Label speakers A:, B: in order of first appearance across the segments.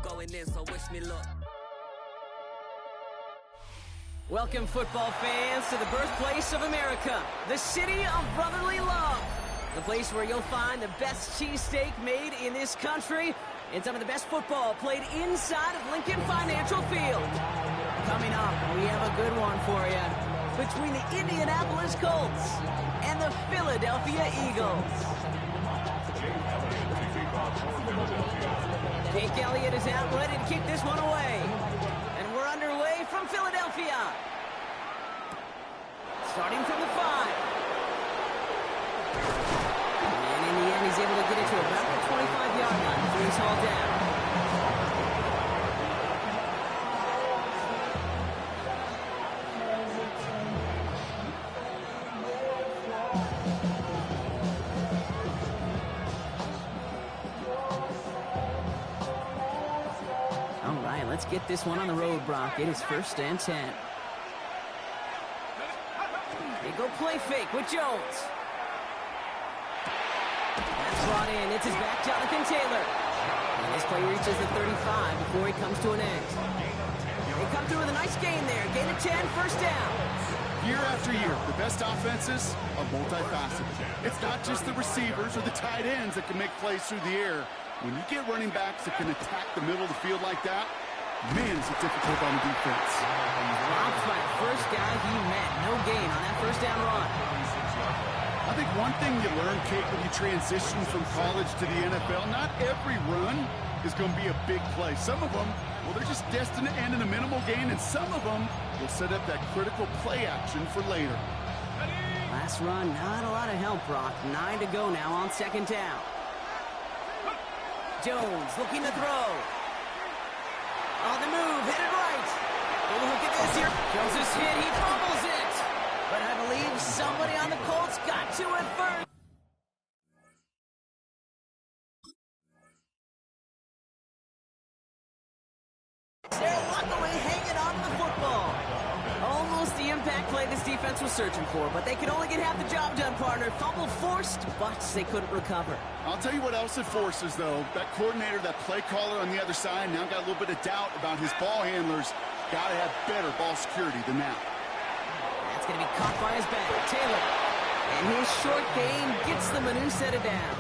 A: Going in, so wish me luck.
B: Welcome, football fans, to the birthplace of America, the city of brotherly love, the place where you'll find the best cheesesteak made in this country and some of the best football played inside of Lincoln Financial Field. Coming up, we have a good one for you between the Indianapolis Colts and the Philadelphia Eagles. Jake Elliott is out ready to kick this one away. And we're underway from Philadelphia. Starting from the 5. And in the end, he's able to get it to about the 25-yard line before he's hauled down. Let's get this one on the road, Brock. It is 1st and 10. They go play fake with Jones. That's brought in. It's his back, Jonathan Taylor. And this play reaches the 35 before he comes to an end. They come through with a nice gain there. Gain of 10, 1st down.
C: Year after year, the best offenses are multifaceted. It's not just the receivers or the tight ends that can make plays through the air. When you get running backs that can attack the middle of the field like that, man, is it difficult on the defense.
B: Dropped by the first guy he met. No gain on that 1st down run.
C: I think one thing you learn, Kate, when you transition from college to the NFL, not every run is going to be a big play. Some of them, well, they're just destined to end in a minimal gain, and some of them will set up that critical play action for later.
B: Last run, not a lot of help, Brock. 9 to go now on 2nd down. Jones looking to throw. On the move, hit it right. Oh, look at this here. Jones is hit, he fumbles it. But I believe somebody on the Colts got to it first. They're luckily hanging on to the football. Almost the impact play this defense was searching for, but they could only get half the job done, partner. Fumble forced, but they couldn't recover.
C: I'll tell you what else it forces, though. That coordinator, that play caller on the other side, now got a little bit of doubt about his ball handlers. Got to have better ball security than that.
B: That's going to be caught by his back, Taylor. And his short gain gets them a new set of downs.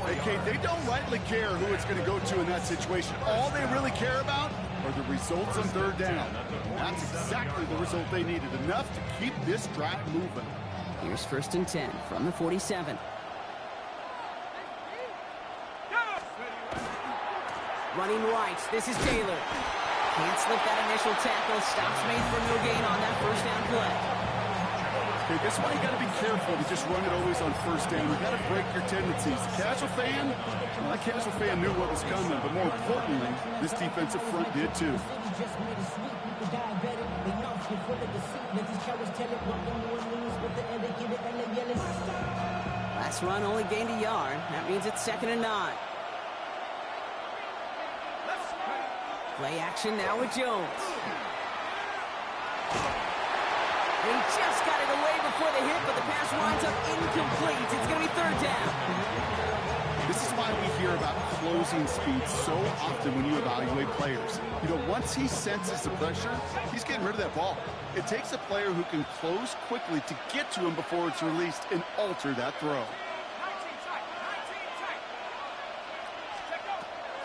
C: Hey, Kate, they don't rightly care who it's going to go to in that situation. All they really care about are the results on 3rd down. And that's exactly the result they needed, enough to keep this drive moving.
B: Here's 1st and 10 from the 47. Running right, this is Taylor. Can't slip that initial tackle. Stops made for no gain on that 1st down play.
C: Okay, this one you got to be careful to just run it always on 1st down. You got to break your tendencies. The casual fan, well, that casual fan knew what was coming, but more importantly, this defensive front did too.
B: Last run only gained a yard. That means it's 2nd and 9. Play action now with Jones. He just got it away before the hit, but the pass winds up incomplete. It's going to be 3rd down.
C: This is why we hear about closing speed so often when you evaluate players. You know, once he senses the pressure, he's getting rid of that ball. It takes a player who can close quickly to get to him before it's released and alter that throw.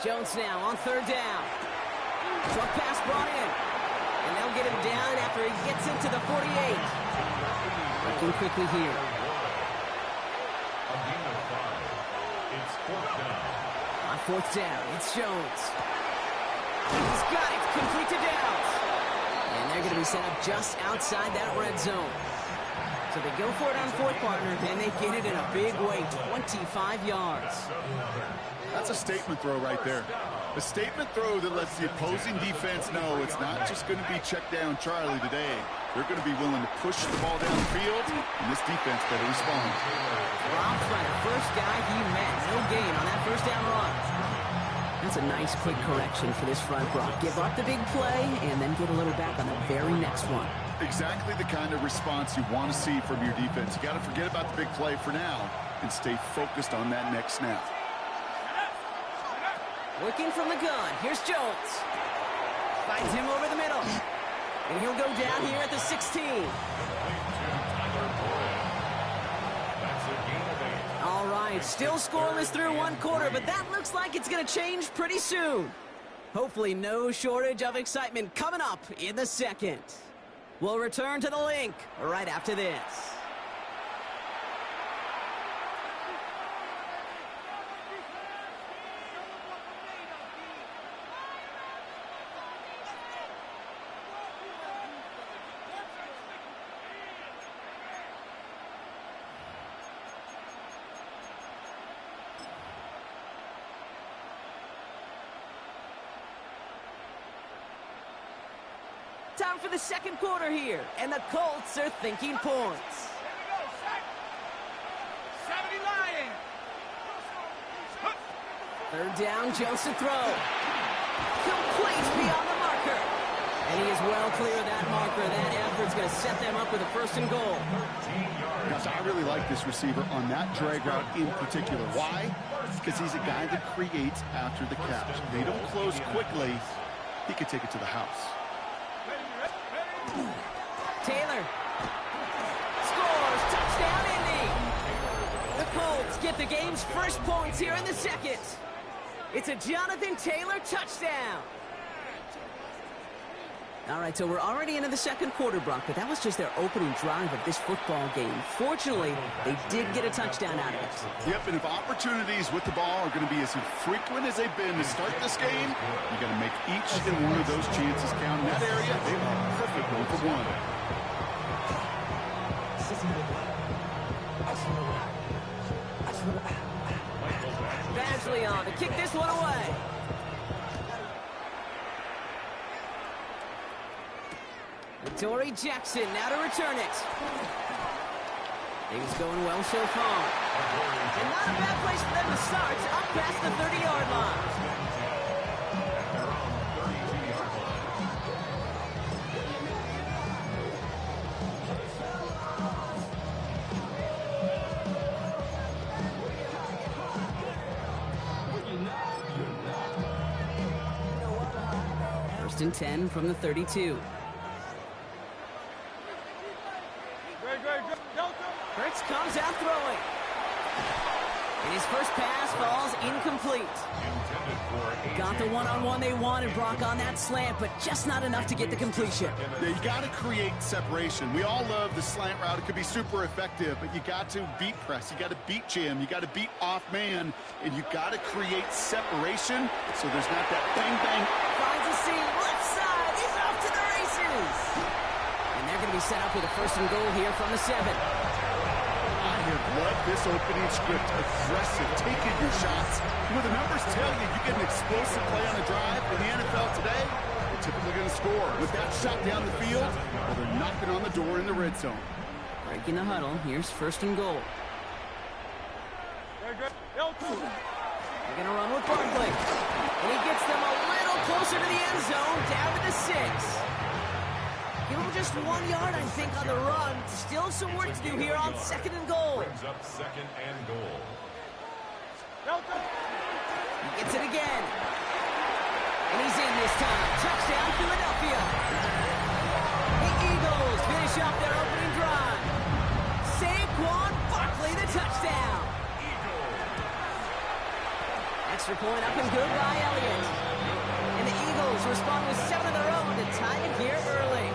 B: Jones now on third down. Short pass brought in. And they'll get him down after he gets into the 48. Working quickly here. On fourth down, it's Jones. He's got it, complete to Downs. And they're going to be set up just outside that red zone. So they go for it on fourth, partner, and they get it in a big way, 25 yards.
C: That's a statement throw right there. A statement throw that lets the opposing defense know it's not just going to be check down Charlie today. They're going to be willing to push the ball down the field, and this defense better respond.
B: Dropped by the first guy he met. No gain on that first down run. That's a nice quick correction for this front block. Give up the big play and then get a little back on the very next one.
C: Exactly the kind of response you want to see from your defense. You got to forget about the big play for now and stay focused on that next snap.
B: Working from the gun. Here's Jones. Finds him over the middle. And he'll go down here at the 16. All right, still scoreless through one quarter, but that looks like it's going to change pretty soon. Hopefully no shortage of excitement coming up in the second. We'll return to the link right after this. Time for the second quarter here, and the Colts are thinking points. Third down, Jones to throw. Complete beyond the marker. And he is well clear of that marker. That effort's going to set them up with a first and goal.
C: Gosh, I really like this receiver on that drag route in particular. Why? Because he's a guy that creates after the catch. They don't close quickly. He could take it to the house.
B: Taylor scores, touchdown Indy. The Colts get the game's first points here in the second. It's a Jonathan Taylor touchdown. All right, so we're already into the second quarter, Brock, but that was just their opening drive of this football game. Fortunately, they did get a touchdown out of it.
C: Yep, and if opportunities with the ball are going to be as infrequent as they've been to start this game, you got to make each and one of those chances count. In that area, they are perfect 1 for 1.
B: Badgley on to kick this one away. Torrey Jackson now to return it. Things going well so far. And not a bad place for them to start, up past the 30-yard line. First and 10 from the 32. Hurts comes out throwing. And his first pass falls incomplete. Got the one-on-one they wanted, Brock, on that slant, but just not enough to get the completion.
C: Yeah, you got to create separation. We all love the slant route. It could be super effective, but you got to beat press. You got to beat jam. You got to beat off man, and you got to create separation so there's not that bang-bang.
B: Finds a seam, left side, he's off to the races. And they're going to be set up with a first and goal here from the 7.
C: I have loved this opening script. Aggressive, taking your shots. You know, the numbers tell you get an explosive play on a drive in the NFL today, you're typically going to score. With that shot down the field, well, they're knocking on the door in the red zone.
B: Breaking the huddle. Here's first and goal. They're going to run with Barkley. And he gets them a little closer to the end zone, down to the 6. Give him just 1 yard, I think, on the run. Still some work to do here on second and goal.
D: Brings up second and goal.
B: He gets it again. And he's in this time. Touchdown, Philadelphia. The Eagles finish off their opening drive. Saquon Barkley, the touchdown. That Extra point up and good by Elliott. And the Eagles respond with 7 of their own to tie it here early.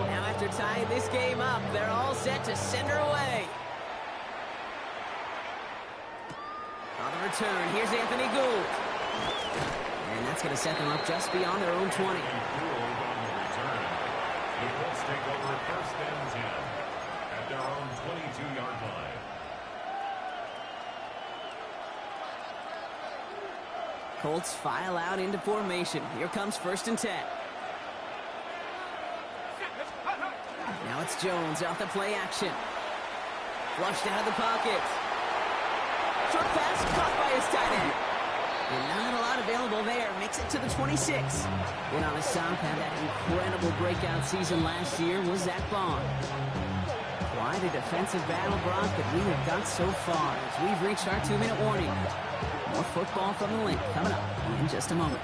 B: Now after tying this game up, they're all set to send her away. On the return, here's Anthony Gould. And that's going to set them up just beyond their own 20.
D: The Colts take over first and 10 at their own 22-yard line.
B: Colts file out into formation. Here comes first and 10. Now it's Jones off the play action. Flushed out of the pocket. Short pass caught by his tight end. And not a lot available there. Makes it to the 26. In on the stop, had that incredible breakout season last year was Zach Bond. Quite a defensive battle, Brock, that we have got so far as we've reached our 2-minute warning. More football from the link coming up in just a moment.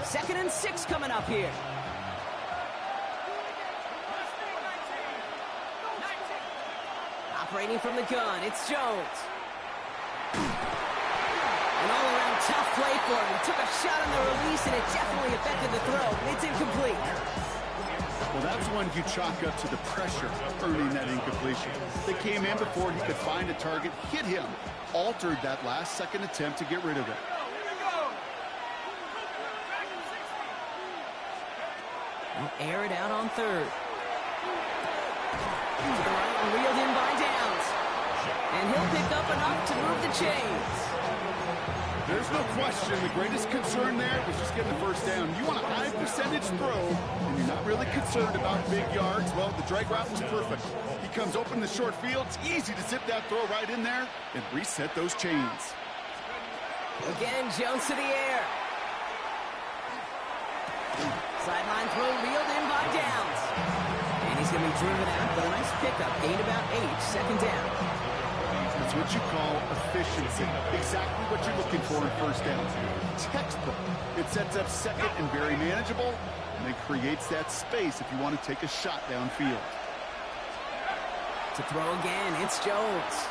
B: Second and 6 coming up here. Operating from the gun, it's Jones. An all-around tough play for him. He took a shot on the release, and it definitely affected the throw. It's incomplete.
C: Well, that's one you chalk up to the pressure earning that incompletion. They came in before he could find a target, hit him, altered that last-second attempt to get rid of it.
B: They'll air it out on third. To the right and reeled in by Downs. And he'll pick up enough to move the chains.
C: There's no question the greatest concern there was just getting the first down. You want a high percentage throw, and you're not really concerned about big yards. Well, the drag route was perfect. He comes open the short field. It's easy to zip that throw right in there and reset those chains.
B: Again, Jones to the air. Sideline throw reeled in by Downs. And he's going to be driven out, but a nice pickup. Gained about 8, second down.
C: That's what you call efficiency. Exactly what you're looking for in first down. Textbook. It sets up second and very manageable, and it creates that space if you want to take a shot downfield.
B: To throw again, it's Jones.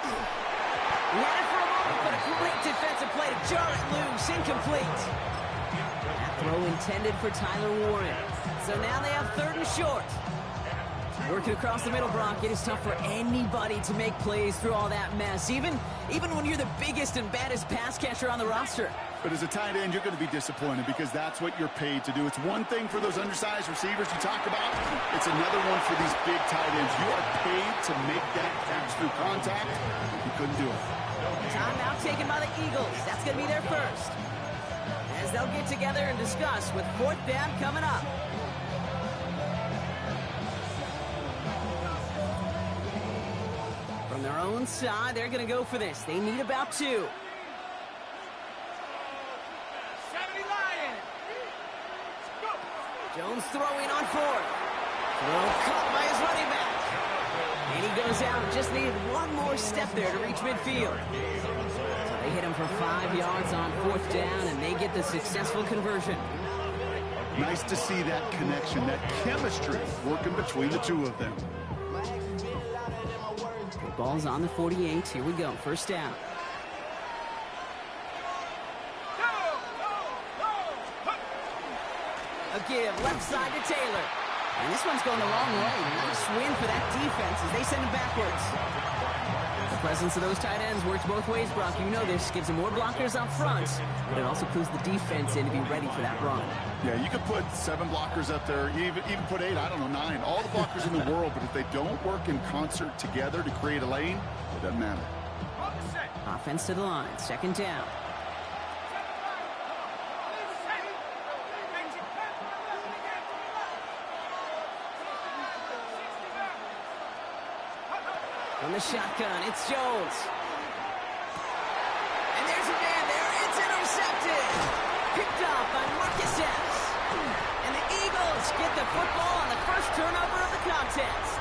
B: He had it for a moment, but a great defensive play to jar it loose. Incomplete. That throw intended for Tyler Warren. So now they have third and short. Working across the middle, Brock, it is tough for anybody to make plays through all that mess, even when you're the biggest and baddest pass catcher on the roster.
C: But as a tight end, you're going to be disappointed because that's what you're paid to do. It's one thing for those undersized receivers you talk about. It's another one for these big tight ends. You are paid to make that catch through contact. You couldn't do it.
B: Timeout taken by the Eagles. That's going to be their first. As they'll get together and discuss with fourth down coming up. From their own side, they're going to go for this. They need about 2. Jones throwing on fourth. Throw caught by his running back. And he goes out. Just needed one more step there to reach midfield. So they hit him for 5 yards on fourth down, and they get the successful conversion.
C: Nice to see that connection, that chemistry working between the two of them.
B: Ball's on the 48. Here we go. First down. A give left side to Taylor. And this one's going the wrong way. Nice win for that defense as they send him backwards. The presence of those tight ends works both ways, Brock. You know this. Gives them more blockers up front, but it also clues the defense in to be ready for that run.
C: Yeah, you could put 7 blockers up there, even put 8, I don't know, 9. All the blockers in the world, but if they don't work in concert together to create a lane, it doesn't matter.
B: Offense to the line. Second down. From the shotgun, it's Jones. And there's a man there. It's intercepted. Picked off by Marcus Epps. And the Eagles get the football on the first turnover of the contest.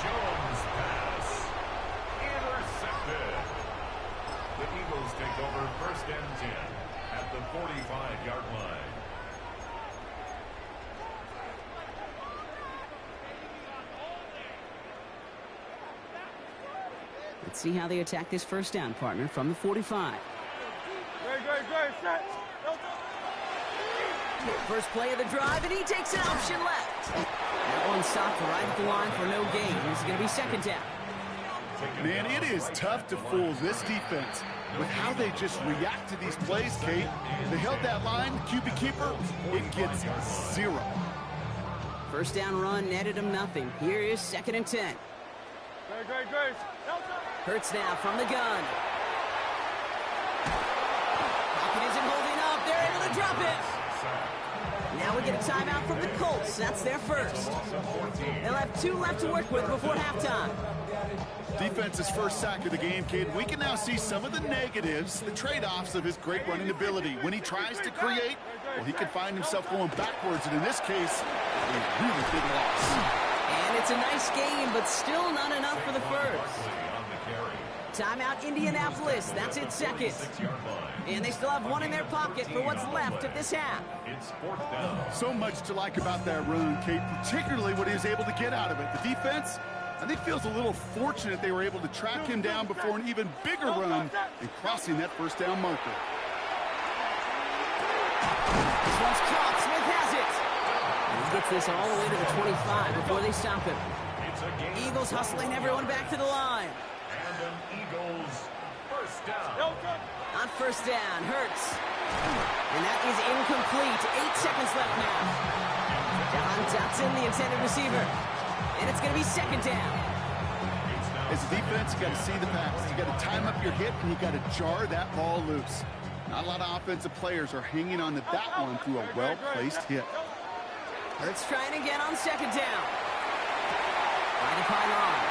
D: Jones pass. Intercepted. The Eagles take over first and 10 at the 45-yard line.
B: Let's see how they attack this first down, partner, from the 45. First play of the drive, and he takes an option left. That one stopped right at the line for no gain. This is going to be second down.
C: Man, it is tough to fool this defense with how they just react to these plays, Kate. They held that line, the QB keeper, it gets 0.
B: First down run netted him nothing. Here is second and 10. Hurts now from the gun. Pocket isn't holding up. They're able to drop it. Now we get a timeout from the Colts. That's their first. They'll have 2 left to work with before halftime.
C: Defense's first sack of the game, kid. We can now see some of the negatives, the trade-offs of his great running ability. When he tries to create, well, he can find himself going backwards, and in this case, a really big loss.
B: And it's a nice game, but still not enough for the first. Timeout Indianapolis. That's its second. And they still have 1 in their pocket for what's left of this half.
D: It's 4th down.
C: So much to like about that run, Kate, particularly what he was able to get out of it. The defense, I think, feels a little fortunate they were able to track him down before an even bigger run and crossing that first down marker.
B: This one's caught. Smith has it. And he gets this all the way to the 25 before they stop him. Eagles hustling everyone back to the line.
D: And an Eagles first down.
B: On first down, Hurts. And that is incomplete. 8 seconds left now. John Dotson, the intended receiver. And it's going to be second down.
C: As a defense, you got to see the pass. You got to time up your hit, and you got to jar that ball loose. Not a lot of offensive players are hanging on to that one through a well-placed hit.
B: Hurts trying again on second down. By the pylon.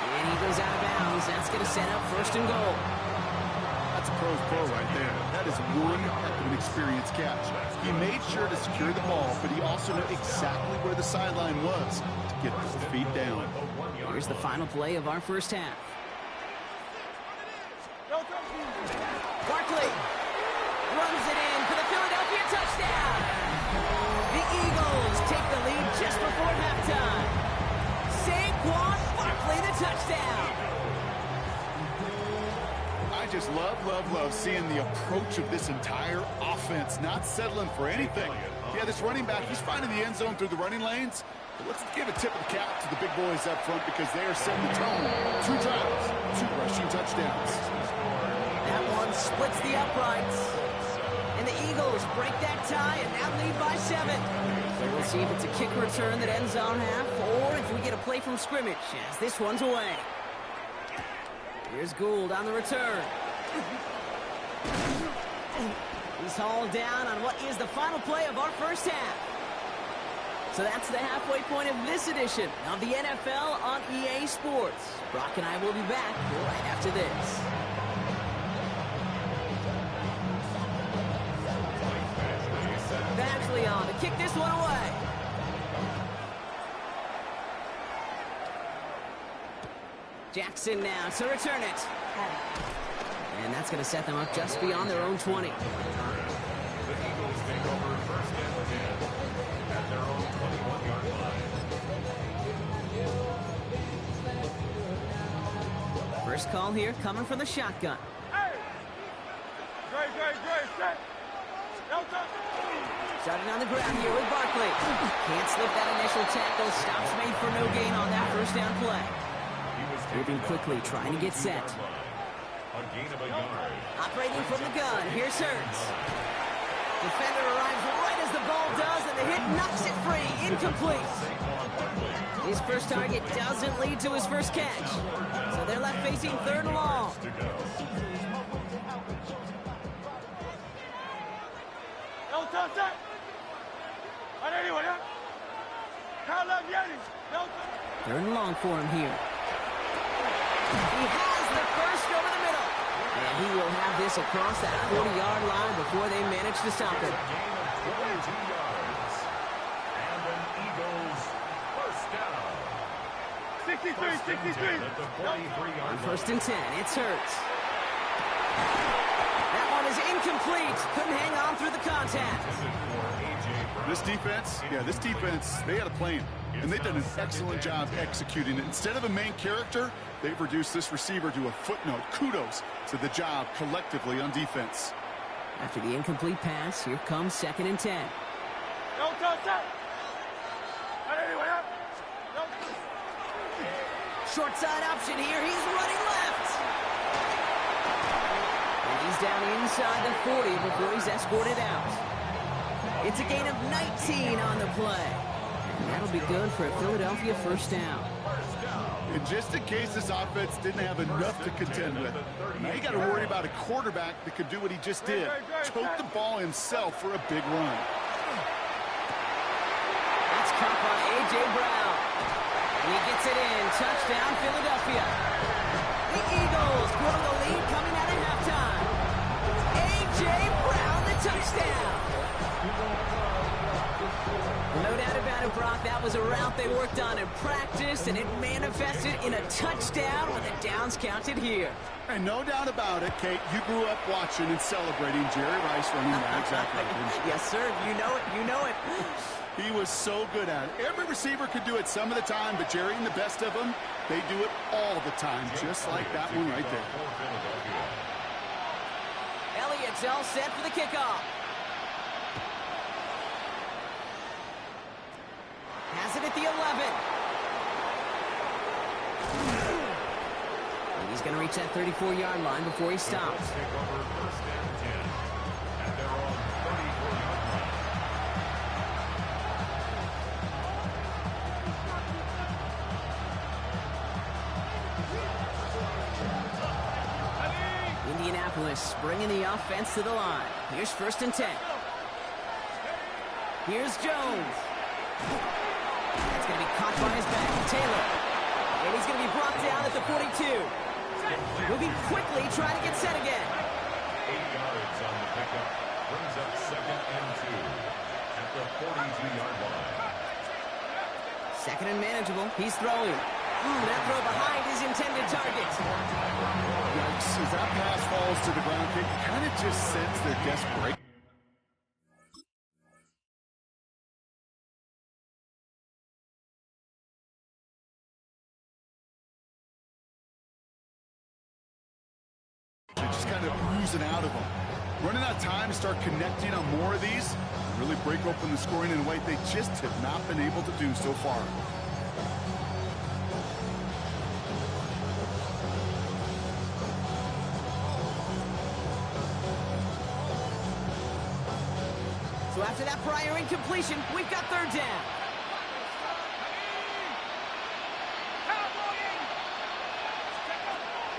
B: And he goes out of bounds. That's going to set up first and goal.
C: That's a pro's pro right there. That is one heck of an experienced catch. He made sure to secure the ball, but he also knew exactly where the sideline was to get his feet down.
B: Here's the final play of our first half. Barkley runs it in for the Philadelphia touchdown. The Eagles take the lead just before halftime. Saquon Barkley, the touchdown.
C: I just love seeing the approach of this entire offense, not settling for anything. Yeah, this running back, he's finding the end zone through the running lanes. But let's give a tip of the cap to the big boys up front because they are setting the tone. 2 drives, 2 rushing touchdowns.
B: That one splits the uprights. And the Eagles break that tie and now lead by 7. So we'll see if it's a kick return that ends on half or if we get a play from scrimmage as this one's away. Here's Gould on the return. He's hauled down on what is the final play of our first half. So that's the halfway point of this edition of the NFL on EA Sports. Brock and I will be back right after this. Badgley on to kick this one away. Jackson now to return it. And that's going to set them up just beyond their own 20.
D: The Eagles take over first and 10 at their own 21-yard line.
B: First call here coming from the shotgun. Starting on the ground here with Barkley. Can't slip that initial tackle. Stops made for no gain on that first down play. Moving quickly, trying to get set.
D: A gain of a yard.
B: Operating from the gun, here's Hurts. Defender arrives right as the ball does, and the hit knocks it free. Incomplete. His first target doesn't lead to his first catch. So they're left facing 3rd and long. Third and long for him here. He has the first over the middle. And he will have this across that 40-yard line before they manage to stop him.
D: Gain of 22 yards. And an Eagles first down. 63. At the 43-yard
B: On
D: line.
B: first and 10, it's Hurts. That one is is incomplete. Couldn't hang on through the contact.
C: This defense, they had a plan, and they've done an excellent job executing it. Instead of a main character, they've reduced this receiver to a footnote. Kudos to the job collectively on defense.
B: After the incomplete pass, here comes 2nd and 10. Short side option here. He's running left. And he's down inside the 40 before he's escorted out. It's a gain of 19 on the play. And that'll be good for a Philadelphia first down.
C: And just in case this offense didn't have enough to contend with, now you got to worry about a quarterback that could do what he just did. Tote the ball himself for a big run.
B: That's caught by A.J. Brown. And he gets it in. Touchdown, Philadelphia. The Eagles grow the lead coming out of halftime. A.J. Brown, the touchdown. No doubt about it, Brock. That was a route they worked on in practice, and it manifested in a touchdown with the downs counted here.
C: And no doubt about it, Kate, you grew up watching and celebrating Jerry Rice running that exact route, didn't you?
B: Yes, sir. You know it. You know it.
C: He was so good at it. Every receiver could do it some of the time, but Jerry and the best of them, they do it all the time, just like that one right there.
B: Elliott's all set for the kickoff. Has it at the 11. And he's going to reach that 34-yard line before he stops. Indianapolis bringing the offense to the line. Here's 1st and 10. Here's Jones. That's going to be caught by his back. Taylor. And he's going to be brought down at the 42. Moving quickly, trying to get set again.
D: 8 yards on the pickup. Brings up 2nd and 2 at the 42-yard line.
B: 2nd and manageable. He's throwing. That throw behind his intended target.
C: Yikes, as that pass falls to the ground, it kind of just sends their desperation. They're just kind of oozing out of them. Running out of time to start connecting on more of these, really break open the scoring in a way they just have not been able to do so far.
B: So after that prior incompletion, we've got 3rd down.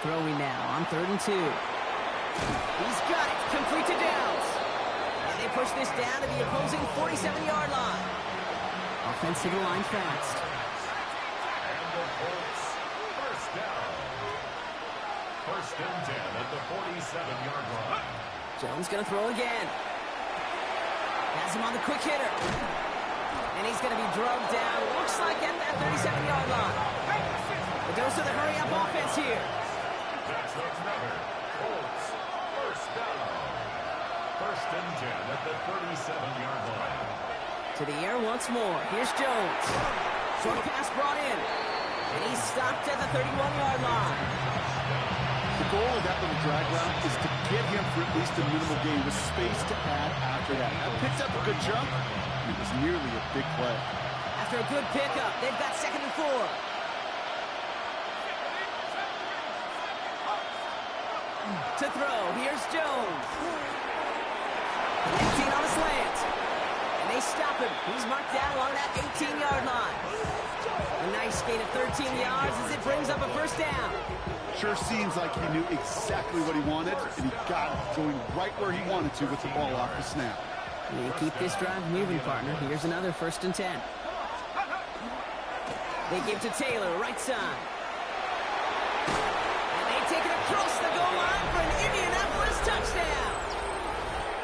B: Throwing now on 3rd and 2. He's got it. Complete to Downs. And they push this down to the opposing 47-yard line. Offense to the line fast.
D: And the Colts, first down. 1st and 10 at the 47-yard line.
B: Jones going to throw again. Has him on the quick hitter. And he's going to be drugged down. Looks like at that 37-yard line. It goes to the hurry-up offense here.
D: That's what's better. Colts, first down. 1st and 10 at the 37-yard line.
B: To the air once more. Here's Jones. Short pass brought in. And he's stopped at the 31-yard line.
C: The goal of that little drag route is to get him for at least a minimal gain with space to add after that. That picks up a good chunk. It was nearly a big play.
B: After a good pickup, they've got 2nd and 4. To throw, here's Jones. Connecting on a slant. And they stop him. He's marked down along that 18-yard line. A nice gain of 13 yards as it brings up a 1st down.
C: Sure seems like he knew exactly what he wanted, and he got it going right where he wanted to with the ball off the snap.
B: You keep this drive moving, partner. Here's another 1st and 10. They give to Taylor, right side. And they take it across the goal line for an Indianapolis touchdown.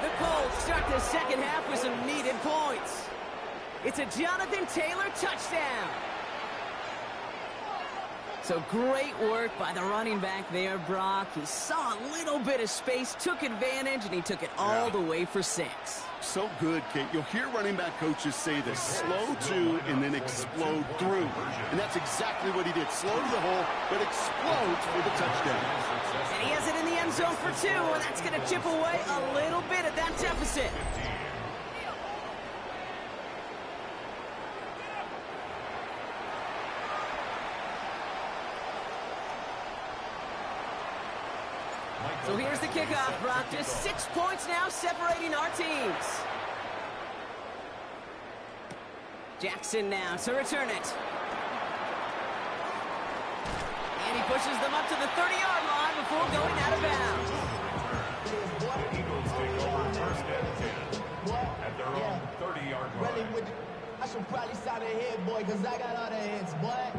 B: The Colts start the 2nd half with some needed points. It's a Jonathan Taylor touchdown. So great work by the running back there, Brock. He saw a little bit of space, took advantage, and he took it all the way for 6.
C: So good, Kate. You'll hear running back coaches say this: slow to and then explode through. And that's exactly what he did. Slow to the hole, but explodes for the touchdown.
B: And he has it in the end zone for 2, and that's going to chip away a little bit at that deficit. So here's the kickoff, Brock. Just 6 points now separating our teams. Jackson now to return it. And he pushes them up to the 30-yard line before going out of bounds.
D: Eagles take over first and 10 at their own 30-yard line.
E: I should probably sign a head, boy, because I got all the heads, boy.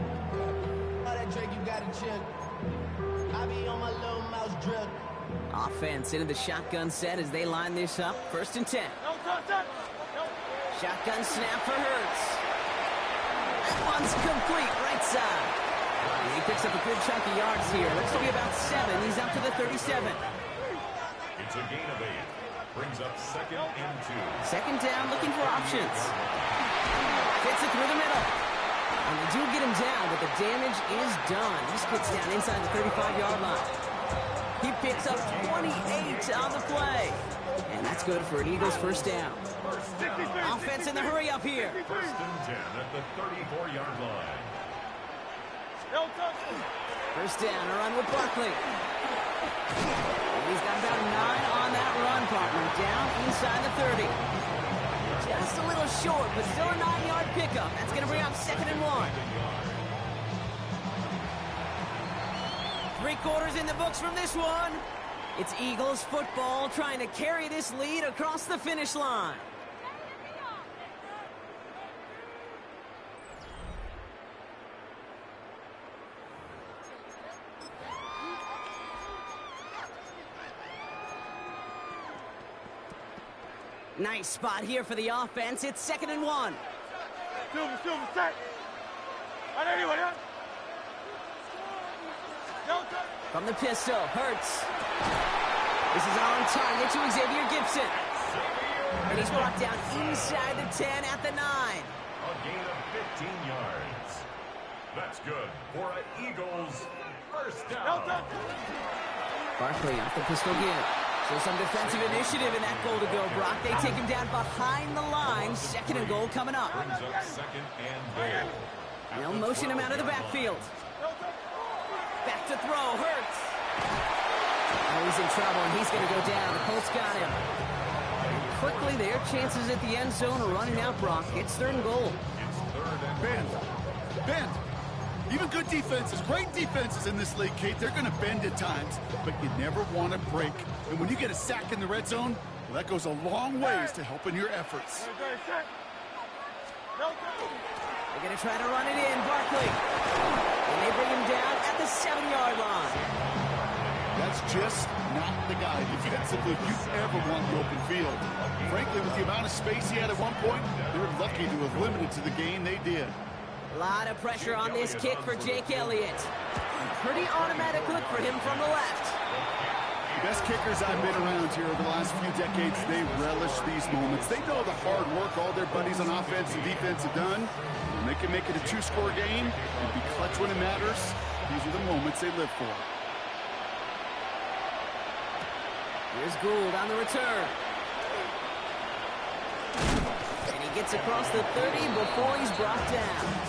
E: All that Drake, you got to chill. I be on my little mouse drip.
B: Offense into the shotgun set as they line this up. 1st and 10. Shotgun snap for Hurts. That one's complete, right side. And he picks up a good chunk of yards here. Looks to be about 7. He's up to the 37.
D: It's a gain of 8. Brings up 2nd and 2.
B: 2nd down, looking for options. Fits it through the middle. And they do get him down, but the damage is done. This gets down inside the 35-yard line. He picks up 28 on the play. And that's good for an Eagles 1st down. Offense in the hurry up here.
D: 1st and 10 at the 34-yard line.
B: 1st down, a run with Barkley. And he's got about 9 on that run, partner. Down inside the 30. Just a little short, but still a 9-yard pickup. That's going to bring up 2nd and 1. 3 quarters in the books from this one. It's Eagles football trying to carry this lead across the finish line. Nice spot here for the offense. It's 2nd and 1. From the pistol, Hurts. This is on target to Xavier Gibson. And he's brought down inside the 10 at the 9.
D: A gain of 15 yards. That's good for an Eagles 1st down.
B: Barkley off the pistol again. So some defensive initiative in that goal to go, Brock. They take him down behind the line. 2nd and goal coming up.
D: Brings up 2nd and goal.
B: They'll motion him out of the backfield. Back to throw, Hurts. Oh, he's in trouble, and he's going to go down. The Colts got him. And quickly, their chances at the end zone are running out, Brock. It's 3rd and goal.
D: It's 3rd and
C: Bend. Even good defenses, great defenses in this league, Kate, they're going to bend at times, but you never want to break. And when you get a sack in the red zone, well, that goes a long ways to helping your efforts.
B: They're going to try to run it in, Barkley. And they bring him down at the 7-yard line.
C: That's just not the guy defensively you ever want in the open field. Frankly, with the amount of space he had at one point, they were lucky to have limited to the gain they did.
B: A lot of pressure on this kick for Jake Elliott. Pretty automatic look for him from the left.
C: The best kickers I've been around here over the last few decades, they relish these moments. They know the hard work all their buddies on offense and defense have done. When they can make it a 2-score game and be clutch when it matters, these are the moments they live for.
B: Here's Gould on the return. And he gets across the 30 before he's brought down.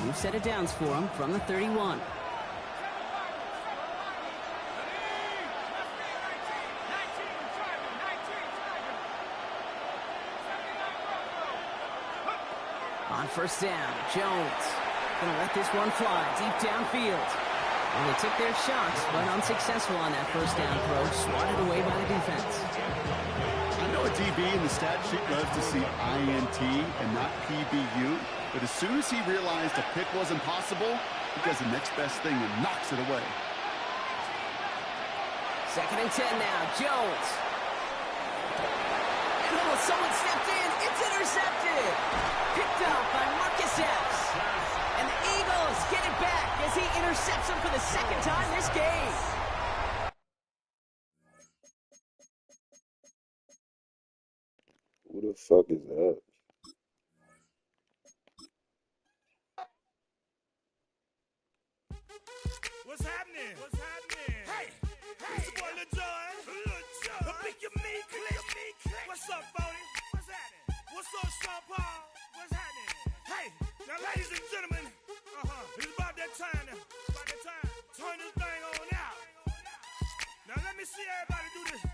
B: We've set it downs for him from the 31. On 1st down, Jones gonna let this one fly deep downfield. And they took their shots, but unsuccessful on that 1st down throw, swatted away by the defense.
C: I know a DB in the stat sheet loves to see INT and not PBU, but as soon as he realized a pick wasn't possible, he does the next best thing and knocks it away.
B: 2nd and 10 now, Jones. Oh, someone stepped in. It's intercepted. Picked up by Marcus Epps. And the Eagles get it back as he intercepts him for the second time this game.
F: Who the fuck is that?
G: What's happening? What's happening? Hey, it's your boy Lil Jon. The Pick Your Me Click. What's up, Bodie? What's happening? What's up, Sean Paul? What's happening? Hey, now ladies and gentlemen, it's about that time now. About that time. Turn this thing on out. Now let me see everybody do this.